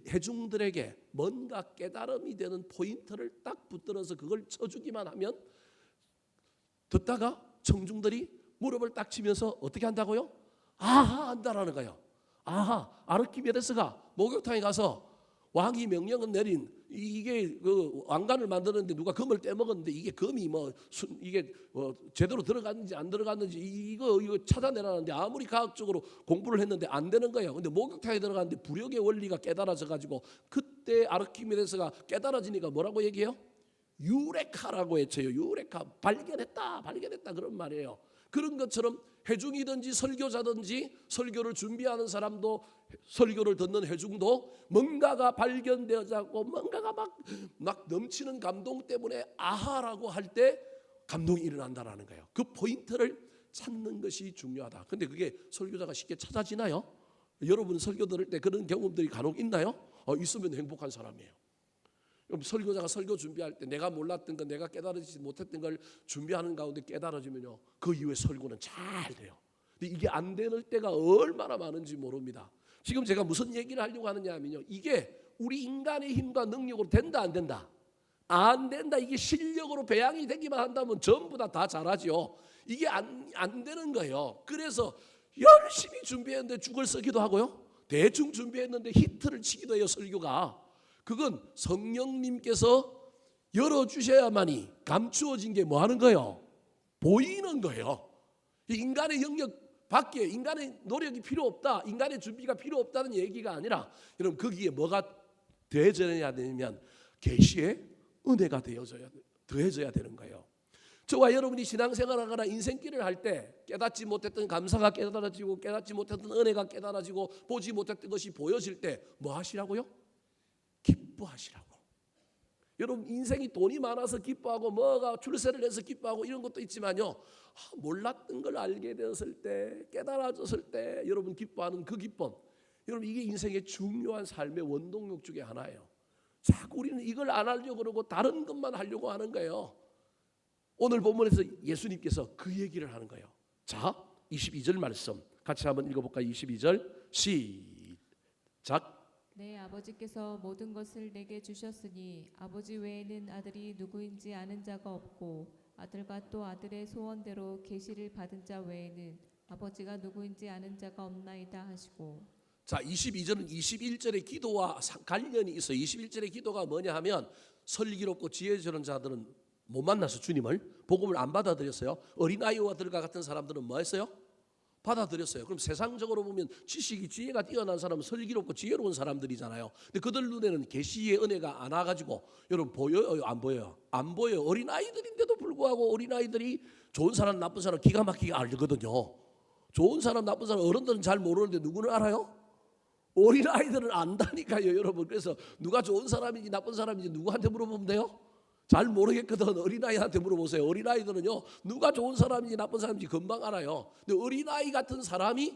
회중들에게 뭔가 깨달음이 되는 포인트를 딱 붙들어서 그걸 쳐주기만 하면 듣다가 청중들이 무릎을 딱 치면서 어떻게 한다고요? 아하 한다라는 거예요. 아하 아르키메데스가 목욕탕에 가서 왕이 명령을 내린 이게 그 왕관을 만드는데 누가 금을 떼먹었는데 이게 금이 이게 제대로 들어갔는지 안 들어갔는지 이거 찾아내라는데 아무리 과학적으로 공부를 했는데 안 되는 거예요. 근데 목욕탕에 들어갔는데 부력의 원리가 깨달아져 가지고 그때 아르키메데스가 깨달아지니까 뭐라고 얘기해요? 유레카라고 외쳐요. 유레카 발견했다 그런 말이에요. 그런 것처럼 회중이든지 설교자든지 설교를 준비하는 사람도 설교를 듣는 회중도 뭔가가 발견되어자고 뭔가가 막 넘치는 감동 때문에 아하라고 할 때 감동이 일어난다라는 거예요. 그 포인트를 찾는 것이 중요하다. 근데 그게 설교자가 쉽게 찾아지나요? 여러분 설교 들을 때 그런 경험들이 간혹 있나요? 있으면 행복한 사람이에요. 설교자가 설교 준비할 때 내가 몰랐던 것, 내가 깨달아지지 못했던 걸 준비하는 가운데 깨달아지면요, 그 이후에 설교는 잘 돼요. 근데 이게 안 되는 때가 얼마나 많은지 모릅니다. 지금 제가 무슨 얘기를 하려고 하느냐 하면요, 이게 우리 인간의 힘과 능력으로 된다 안 된다? 안 된다. 이게 실력으로 배양이 되기만 한다면 전부 다 잘하죠. 이게 안 되는 거예요. 그래서 열심히 준비했는데 죽을 쓰기도 하고요, 대충 준비했는데 히트를 치기도 해요. 설교가 그건 성령님께서 열어주셔야만이 감추어진 게 뭐 하는 거예요? 보이는 거예요. 인간의 영역 밖에 인간의 노력이 필요 없다, 인간의 준비가 필요 없다는 얘기가 아니라 여러분 거기에 뭐가 더해져야 되냐면 계시의 은혜가 더해져야 되는 거예요. 저와 여러분이 신앙생활하거나 인생길을 할 때 깨닫지 못했던 감사가 깨달아지고 깨닫지 못했던 은혜가 깨달아지고 보지 못했던 것이 보여질 때 뭐 하시라고요? 기뻐하시라고. 여러분 인생이 돈이 많아서 기뻐하고 뭐가 출세를 해서 기뻐하고 이런 것도 있지만요, 몰랐던 걸 알게 되었을 때, 깨달아졌을 때 여러분 기뻐하는 그 기쁨, 여러분 이게 인생의 중요한 삶의 원동력 중에 하나예요. 자꾸 우리는 이걸 안 하려고 그러고 다른 것만 하려고 하는 거예요. 오늘 본문에서 예수님께서 그 얘기를 하는 거예요. 자, 22절 말씀 같이 한번 읽어볼까요? 22절 시작. 내 아버지께서 모든 것을 내게 주셨으니 아버지 외에는 아들이 누구인지 아는 자가 없고 아들과 또 아들의 소원대로 계시를 받은 자 외에는 아버지가 누구인지 아는 자가 없나이다 하시고. 자, 22절은 21절의 기도와 관련이 있어요. 21절의 기도가 뭐냐 하면 설기롭고 지혜스러운 자들은 못 만나서 주님을 복음을 안 받아들였어요. 어린아이와들과 같은 사람들은 뭐 했어요? 받아들였어요. 그럼 세상적으로 보면 지식이 지혜가 뛰어난 사람은 설기롭고 지혜로운 사람들이잖아요. 근데 그들 눈에는 계시의 은혜가 안 와가지고 여러분 보여요? 안 보여요? 안 보여요. 어린아이들인데도 불구하고 어린아이들이 좋은 사람 나쁜 사람 기가 막히게 알거든요. 좋은 사람 나쁜 사람 어른들은 잘 모르는데 누구는 알아요? 어린아이들은 안다니까요, 여러분. 그래서 누가 좋은 사람인지 나쁜 사람인지 누구한테 물어보면 돼요? 잘 모르겠거든. 어린아이한테 물어보세요. 어린아이들은요, 누가 좋은 사람인지 나쁜 사람인지 금방 알아요. 근데 어린아이 같은 사람이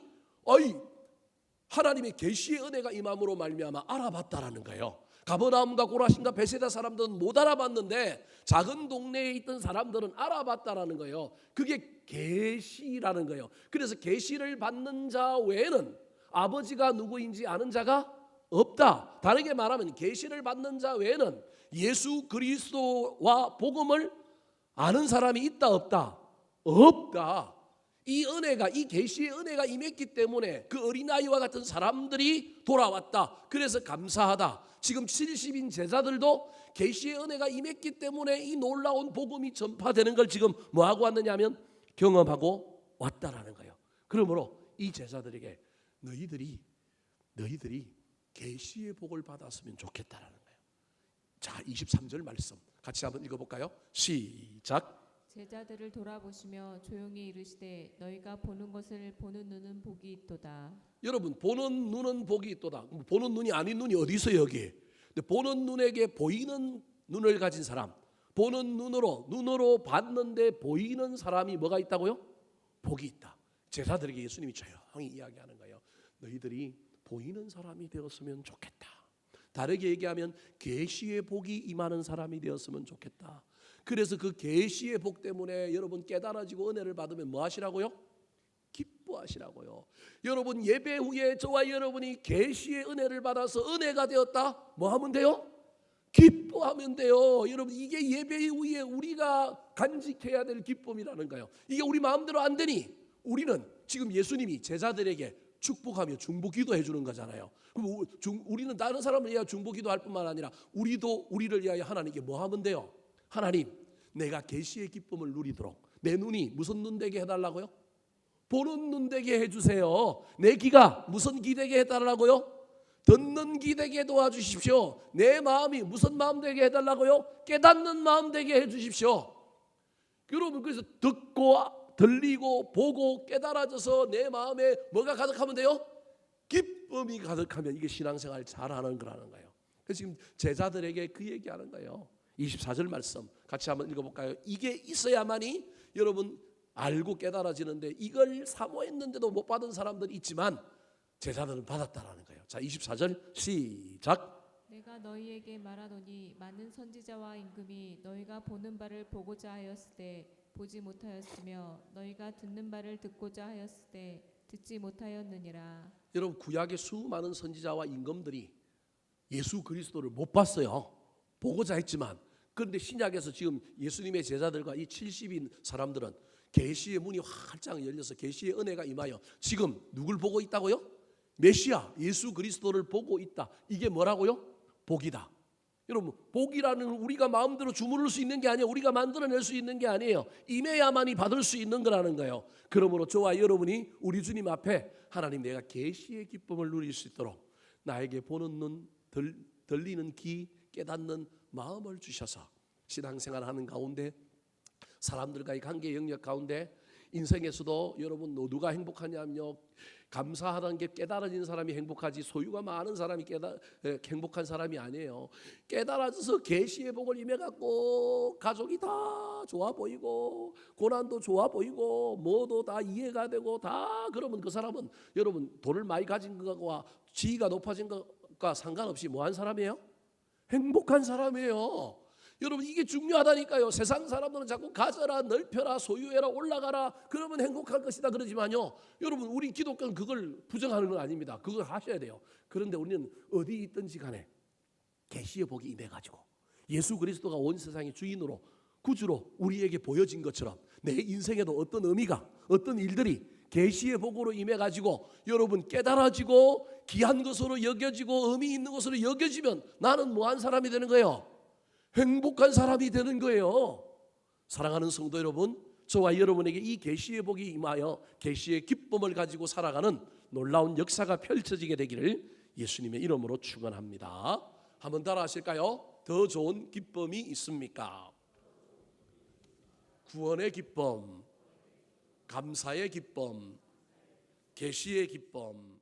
하나님의 계시의 은혜가 임함으로 말미암아 알아봤다라는 거예요. 가버나움과 고라신과 베세다 사람들은 못 알아봤는데 작은 동네에 있던 사람들은 알아봤다라는 거예요. 그게 계시라는 거예요. 그래서 계시를 받는 자 외에는 아버지가 누구인지 아는 자가 없다. 다르게 말하면 계시를 받는 자 외에는 예수 그리스도와 복음을 아는 사람이 있다 없다? 없다. 이 은혜가, 이 계시의 은혜가 임했기 때문에 그 어린아이와 같은 사람들이 돌아왔다. 그래서 감사하다. 지금 70인 제자들도 계시의 은혜가 임했기 때문에 이 놀라운 복음이 전파되는 걸 지금 뭐하고 왔느냐 하면 경험하고 왔다라는 거예요. 그러므로 이 제자들에게 너희들이 계시의 복을 받았으면 좋겠다라는 거예요. 자, 23절 말씀 같이 한번 읽어볼까요? 시작. 제자들을 돌아보시며 조용히 이르시되 너희가 보는 것을 보는 눈은 복이 있도다. 여러분, 보는 눈은 복이 있도다. 보는 눈이 아닌 눈이 어디 있어요 여기? 근데 보는 눈에게 보이는 눈을 가진 사람, 보는 눈으로 봤는데 보이는 사람이 뭐가 있다고요? 복이 있다. 제자들에게 예수님이 조용히 이야기하는 거예요. 너희들이 보이는 사람이 되었으면 좋겠다. 다르게 얘기하면 계시의 복이 임하는 사람이 되었으면 좋겠다. 그래서 그 계시의 복 때문에 여러분 깨달아지고 은혜를 받으면 뭐 하시라고요? 기뻐하시라고요. 여러분 예배 후에 저와 여러분이 계시의 은혜를 받아서 은혜가 되었다. 뭐 하면 돼요? 기뻐하면 돼요. 여러분 이게 예배 후에 우리가 간직해야 될 기쁨이라는 거예요. 이게 우리 마음대로 안 되니 우리는 지금 예수님이 제자들에게 축복하며 중보 기도해 주는 거잖아요. 그럼 우리는 다른 사람을 위하여 중보 기도할 뿐만 아니라 우리도 우리를 위하여 하나님께 뭐 하면 돼요? 하나님, 내가 계시의 기쁨을 누리도록 내 눈이 무슨 눈 되게 해달라고요? 보는 눈 되게 해주세요. 내 귀가 무슨 귀 되게 해달라고요? 듣는 귀 되게 도와주십시오. 내 마음이 무슨 마음 되게 해달라고요? 깨닫는 마음 되게 해주십시오. 여러분 그래서 듣고 들리고 보고 깨달아져서 내 마음에 뭐가 가득하면 돼요? 기쁨이 가득하면 이게 신앙생활 잘하는 거라는 거예요. 그래서 지금 제자들에게 그 얘기하는 거예요. 24절 말씀 같이 한번 읽어볼까요? 이게 있어야만이 여러분 알고 깨달아지는데 이걸 사모했는데도 못 받은 사람들이 있지만 제자들은 받았다라는 거예요. 자, 24절 시작. 내가 너희에게 말하노니 많은 선지자와 임금이 너희가 보는 바를 보고자 하였을 때 보지 못하였으며 너희가 듣는 바를 듣고자 하였을 때 듣지 못하였느니라. 여러분 구약의 수많은 선지자와 임금들이 예수 그리스도를 못 봤어요. 보고자 했지만 그런데 신약에서 지금 예수님의 제자들과 이 70인 사람들은 계시의 문이 활짝 열려서 계시의 은혜가 임하여 지금 누굴 보고 있다고요? 메시아 예수 그리스도를 보고 있다. 이게 뭐라고요? 복이다. 여러분 복이라는 우리가 마음대로 주무를 수 있는 게 아니에요. 우리가 만들어낼 수 있는 게 아니에요. 임해야만이 받을 수 있는 거라는 거예요. 그러므로 저와 여러분이 우리 주님 앞에 하나님 내가 계시의 기쁨을 누릴 수 있도록 나에게 보는 눈, 들리는 귀, 깨닫는 마음을 주셔서 신앙생활하는 가운데 사람들과의 관계 영역 가운데 인생에서도 여러분 누가 행복하냐면요 감사하다는 게 깨달아진 사람이 행복하지 소유가 많은 사람이 행복한 사람이 아니에요. 깨달아져서 계시의 복을 임해갖고 가족이 다 좋아 보이고 고난도 좋아 보이고 뭐도 다 이해가 되고 다 그러면 그 사람은 여러분 돈을 많이 가진 것과 지위가 높아진 것과 상관없이 뭐한 사람이에요? 행복한 사람이에요. 여러분 이게 중요하다니까요. 세상 사람들은 자꾸 가져라 넓혀라 소유해라 올라가라 그러면 행복할 것이다 그러지만요. 여러분 우리 기독교는 그걸 부정하는 건 아닙니다. 그걸 하셔야 돼요. 그런데 우리는 어디 있든지 간에 계시의 복이 임해가지고 예수 그리스도가 온 세상의 주인으로 구주로 우리에게 보여진 것처럼 내 인생에도 어떤 의미가 어떤 일들이 계시의 복으로 임해가지고 여러분 깨달아지고 귀한 것으로 여겨지고 의미 있는 것으로 여겨지면 나는 뭐한 사람이 되는 거예요? 행복한 사람이 되는 거예요. 사랑하는 성도 여러분, 저와 여러분에게 이 계시의 복이 임하여 계시의 기쁨을 가지고 살아가는 놀라운 역사가 펼쳐지게 되기를 예수님의 이름으로 축원합니다. 한번 따라 하실까요? 더 좋은 기쁨이 있습니까? 구원의 기쁨, 감사의 기쁨, 계시의 기쁨.